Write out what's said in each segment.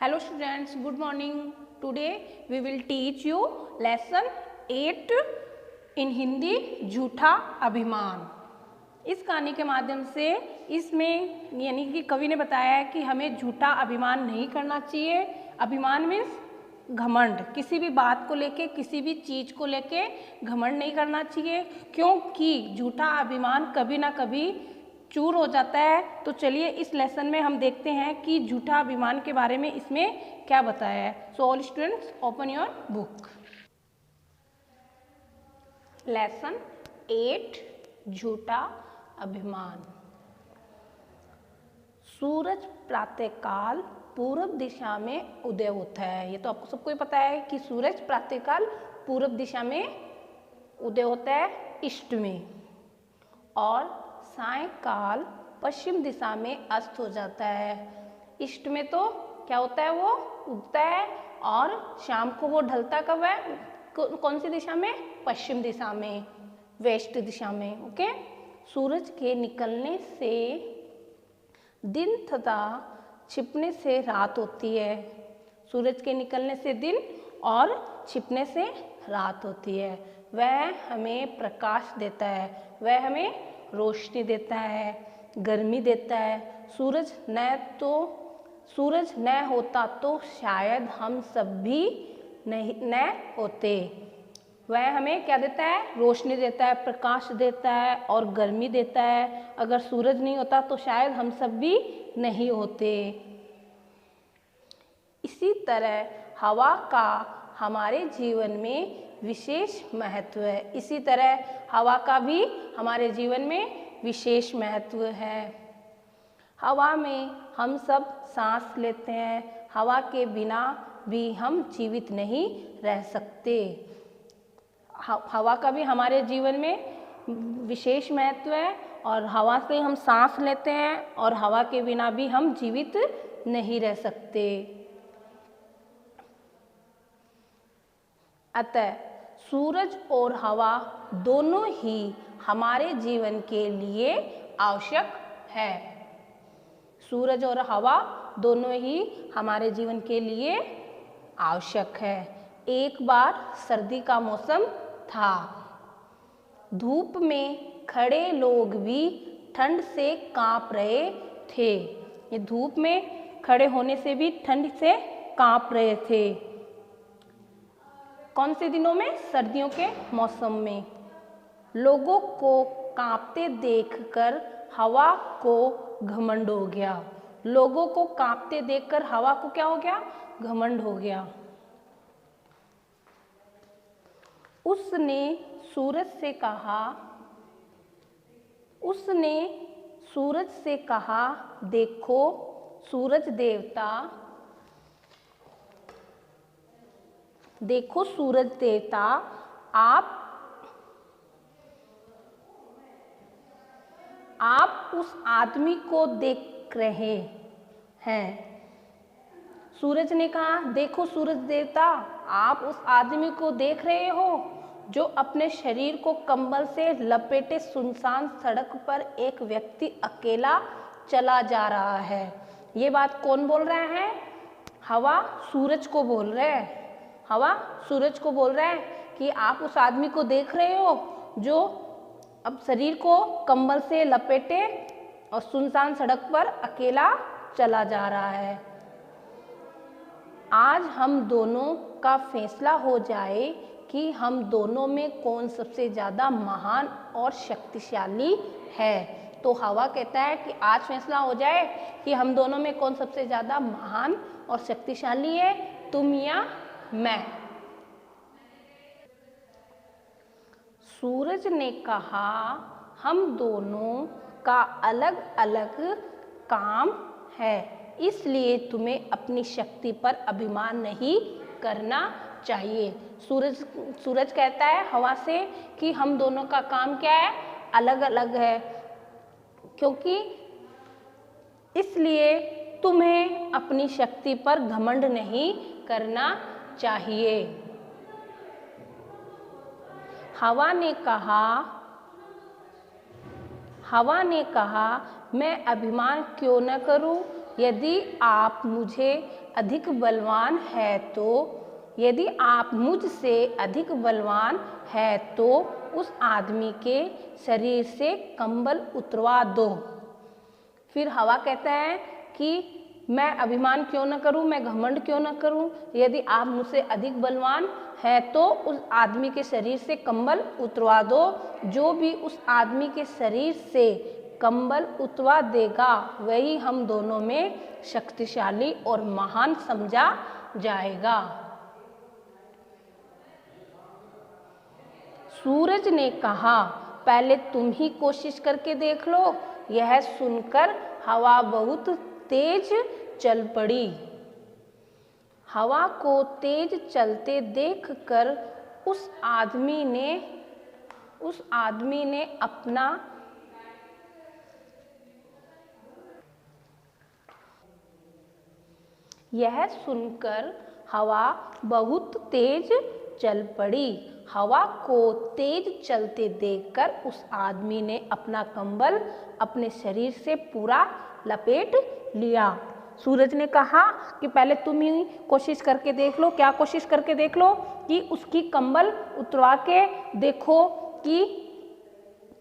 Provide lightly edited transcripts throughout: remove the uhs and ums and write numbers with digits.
Hello students, good morning. Today we will teach you lesson 8 in Hindi झूठा अभिमान। इस कहानी के माध्यम से इसमें यानी कि कवि ने बताया है कि हमें झूठा अभिमान नहीं करना चाहिए। अभिमान मीन्स घमंड, किसी भी बात को लेके, किसी भी चीज़ को लेके घमंड नहीं करना चाहिए, क्योंकि झूठा अभिमान कभी ना कभी चूर हो जाता है। तो चलिए इस लेसन में हम देखते हैं कि झूठा अभिमान के बारे में इसमें क्या बताया है। So all students open your book. Lesson 8 झूठा अभिमान। सूरज प्रातःकाल पूर्व दिशा में उदय होता है। ये तो आपको सबको ही पता है कि सूरज प्रातःकाल पूर्व दिशा में उदय होता है ईस्ट में, और सायंकाल पश्चिम दिशा में अस्त हो जाता है। ईस्ट में तो क्या होता है, वो उगता है, और शाम को वो ढलता कब है, कौन सी दिशा में, पश्चिम दिशा में, वेस्ट दिशा में। ओके, सूरज के निकलने से दिन तथा छिपने से रात होती है। सूरज के निकलने से दिन और छिपने से रात होती है। वह हमें प्रकाश देता है, वह हमें रोशनी देता है, गर्मी देता है। सूरज न होता तो शायद हम सब भी न होते। वह हमें क्या देता है, रोशनी देता है, प्रकाश देता है और गर्मी देता है। अगर सूरज नहीं होता तो शायद हम सब भी नहीं होते। इसी तरह हवा का हमारे जीवन में विशेष महत्व है। इसी तरह हवा का भी हमारे जीवन में विशेष महत्व है। हवा में हम सब सांस लेते हैं, हवा के बिना भी हम जीवित नहीं रह सकते। हवा का भी हमारे जीवन में विशेष महत्व है, और हवा से हम सांस लेते हैं, और हवा के बिना भी हम जीवित नहीं रह सकते। अतः सूरज और हवा दोनों ही हमारे जीवन के लिए आवश्यक है। सूरज और हवा दोनों ही हमारे जीवन के लिए आवश्यक है। एक बार सर्दी का मौसम था। धूप में खड़े लोग भी ठंड से कांप रहे थे। ये धूप में खड़े होने से भी ठंड से कांप रहे थे। कौन से दिनों में, सर्दियों के मौसम में। लोगों को कांपते देखकर हवा को घमंड हो गया। लोगों को कांपते देखकर हवा को क्या हो गया, घमंड हो गया। उसने सूरज से कहा, देखो सूरज देवता, आप उस आदमी को देख रहे हैं। सूरज ने कहा, देखो सूरज देवता, आप उस आदमी को देख रहे हो जो अपने शरीर को कंबल से लपेटे सुनसान सड़क पर एक व्यक्ति अकेला चला जा रहा है। ये बात कौन बोल रहा है? हवा सूरज को बोल रहा है। हवा सूरज को बोल रहा है कि आप उस आदमी को देख रहे हो जो अब शरीर को कंबल से लपेटे और सुनसान सड़क पर अकेला चला जा रहा है। आज हम दोनों का फैसला हो जाए कि हम दोनों में कौन सबसे ज़्यादा महान और शक्तिशाली है। तो हवा कहता है कि आज फैसला हो जाए कि हम दोनों में कौन सबसे ज़्यादा महान और शक्तिशाली है, तुम या मैं। सूरज ने कहा, हम दोनों का अलग अलग काम है, इसलिए तुम्हें अपनी शक्ति पर अभिमान नहीं करना चाहिए। सूरज कहता है हवा से कि हम दोनों का काम क्या है, अलग अलग है, क्योंकि इसलिए तुम्हें अपनी शक्ति पर घमंड नहीं करना चाहिए। हवा ने कहा, मैं अभिमान क्यों न करूं, यदि आप मुझे अधिक बलवान है तो, यदि आप मुझसे अधिक बलवान है तो उस आदमी के शरीर से कंबल उतरवा दो। फिर हवा कहता है कि मैं अभिमान क्यों न करूं, मैं घमंड क्यों न करूं, यदि आप मुझसे अधिक बलवान है तो उस आदमी के शरीर से कंबल उतरवा दो। जो भी उस आदमी के शरीर से कंबल उतरवा देगा वही हम दोनों में शक्तिशाली और महान समझा जाएगा। सूरज ने कहा, पहले तुम ही कोशिश करके देख लो। यह सुनकर हवा बहुत तेज चल पड़ी। हवा को तेज चलते देखकर उस आदमी ने अपना यह सुनकर हवा बहुत तेज चल पड़ी। हवा को तेज चलते देखकर उस आदमी ने अपना कंबल अपने शरीर से पूरा लपेट लिया। सूरज ने कहा कि पहले तुम ही कोशिश करके देख लो। क्या कोशिश करके देख लो? कि उसकी कंबल उतरवा के देखो कि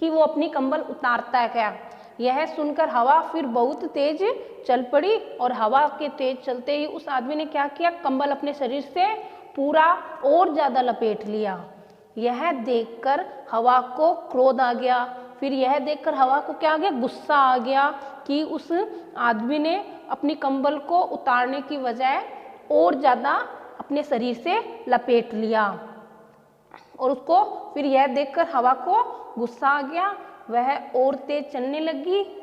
वो अपनी कंबल उतारता है क्या। यह सुनकर हवा फिर बहुत तेज चल पड़ी और हवा के तेज चलते ही उस आदमी ने क्या किया, कंबल अपने शरीर से पूरा और ज़्यादा लपेट लिया। यह देखकर हवा को क्रोध आ गया। फिर यह देखकर हवा को क्या आ गया, गुस्सा आ गया कि उस आदमी ने अपनी कंबल को उतारने की बजाय और ज़्यादा अपने शरीर से लपेट लिया। और उसको फिर यह देखकर हवा को गुस्सा आ गया, वह और तेज चलने लगी।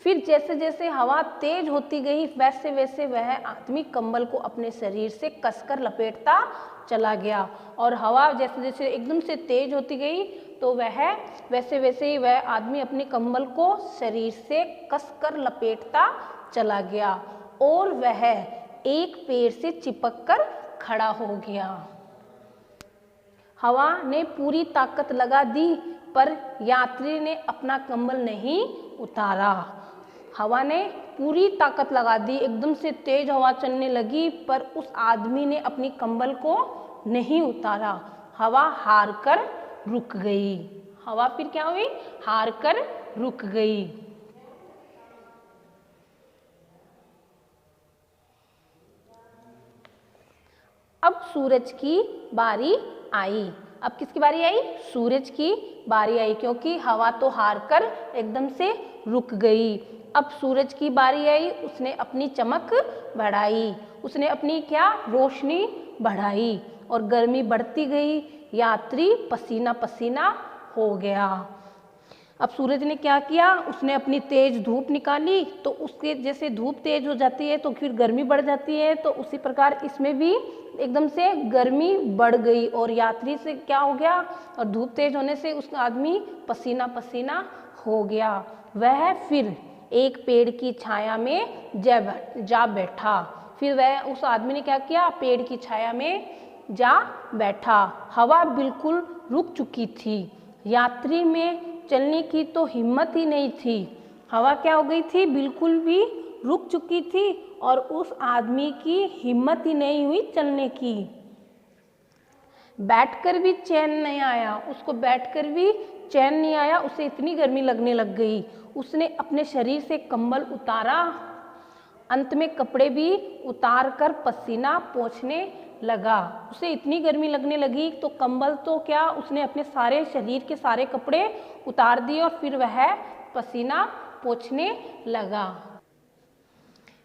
फिर जैसे जैसे हवा तेज होती गई वैसे वैसे वह आदमी कंबल को अपने शरीर से कसकर लपेटता चला गया। और हवा जैसे जैसे एकदम से तेज होती गई तो वैसे वैसे ही वह आदमी अपने कंबल को शरीर से कसकर लपेटता चला गया और वह एक पेड़ से चिपक कर खड़ा हो गया। हवा ने पूरी ताकत लगा दी पर यात्री ने अपना कंबल नहीं उतारा। हवा ने पूरी ताकत लगा दी, एकदम से तेज हवा चलने लगी पर उस आदमी ने अपनी कंबल को नहीं उतारा। हवा हार कर रुक गई। हवा फिर क्या हुई, हार कर रुक गई। अब सूरज की बारी आई। अब किसकी बारी आई, सूरज की बारी आई, क्योंकि हवा तो हार कर एकदम से रुक गई। अब सूरज की बारी आई, उसने अपनी चमक बढ़ाई, उसने अपनी क्या रोशनी बढ़ाई और गर्मी बढ़ती गई। यात्री पसीना पसीना हो गया। अब सूरज ने क्या किया, उसने अपनी तेज धूप निकाली तो उसके जैसे धूप तेज हो जाती है तो फिर गर्मी बढ़ जाती है, तो उसी प्रकार इसमें भी एकदम से गर्मी बढ़ गई और यात्री से क्या हो गया, और धूप तेज होने से उस आदमी पसीना पसीना हो गया। वह फिर एक पेड़ की छाया में जा बैठा। फिर वह उस आदमी ने क्या किया, पेड़ की छाया में जा बैठा। हवा बिल्कुल रुक चुकी थी, यात्री में चलने की तो हिम्मत ही नहीं थी। हवा क्या हो गई थी, बिल्कुल भी रुक चुकी थी और उस आदमी की हिम्मत ही नहीं हुई चलने की। बैठकर भी चैन नहीं आया, उसको बैठकर भी चैन नहीं आया, उसे इतनी गर्मी लगने लग गई। उसने अपने शरीर से कंबल उतारा, अंत में कपड़े भी उतार कर पसीना पोंछने लगा। उसे इतनी गर्मी लगने लगी तो कंबल तो क्या, उसने अपने सारे शरीर के सारे कपड़े उतार दिए और फिर वह पसीना पोंछने लगा।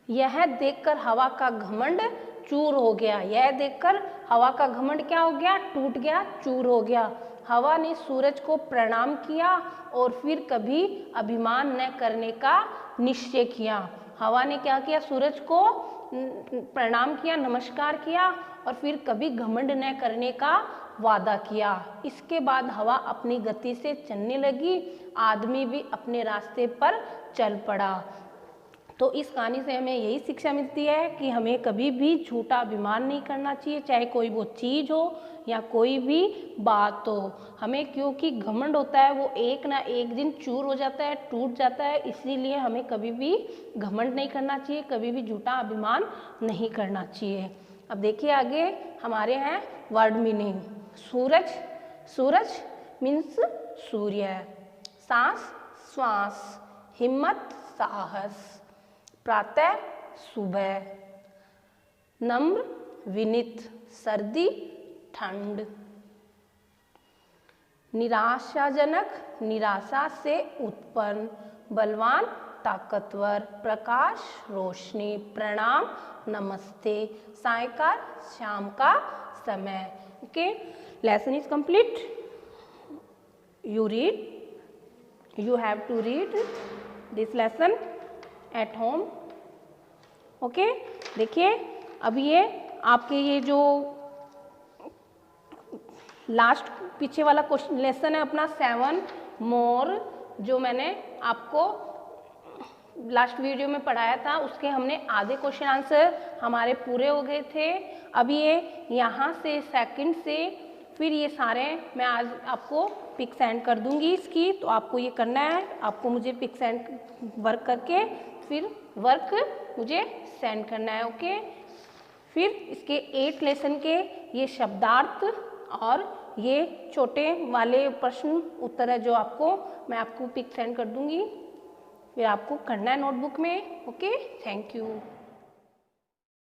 यह देखकर हवा का घमंड चूर हो गया। यह देखकर हवा का घमंड क्या हो गया, टूट गया, चूर हो गया। हवा ने सूरज को प्रणाम किया और फिर कभी अभिमान न करने का निश्चय किया। हवा ने क्या किया, सूरज को प्रणाम किया, नमस्कार किया और फिर कभी घमंड न करने का वादा किया। इसके बाद हवा अपनी गति से चलने लगी, आदमी भी अपने रास्ते पर चल पड़ा। तो इस कहानी से हमें यही शिक्षा मिलती है कि हमें कभी भी झूठा अभिमान नहीं करना चाहिए, चाहे कोई वो चीज़ हो या कोई भी बात हो हमें, क्योंकि घमंड होता है वो एक ना एक दिन चूर हो जाता है, टूट जाता है। इसीलिए हमें कभी भी घमंड नहीं करना चाहिए, कभी भी झूठा अभिमान नहीं करना चाहिए। अब देखिए आगे हमारे हैं वर्ड मीनिंग। सूरज, सूरज मीन्स सूर्य, सांस श्वास, हिम्मत साहस, प्रातः सुबह, नम्र विनीत, सर्दी ठंड, निराशाजनक निराशा से उत्पन्न, बलवान ताकतवर, प्रकाश रोशनी, प्रणाम नमस्ते, सायंकाल शाम का समय। Okay, lesson is complete. You read, you have to read this lesson at home. Okay, देखिए अब ये आपके ये जो लास्ट पीछे वाला क्वेश्चन लेसन है अपना 7 मोर, जो मैंने आपको लास्ट वीडियो में पढ़ाया था, उसके हमने आधे क्वेश्चन आंसर हमारे पूरे हो गए थे। अब ये यहाँ से सेकंड से फिर ये सारे मैं आज आपको पिक सेंड कर दूंगी इसकी, तो आपको ये करना है, आपको मुझे पिक सेंड वर्क करके फिर वर्क मुझे सेंड करना है। ओके, फिर इसके 8 लेसन के ये शब्दार्थ और ये छोटे वाले प्रश्न उत्तर है जो आपको मैं आपको पिक सेंड कर दूंगी, फिर आपको करना है नोटबुक में। Okay, thank you.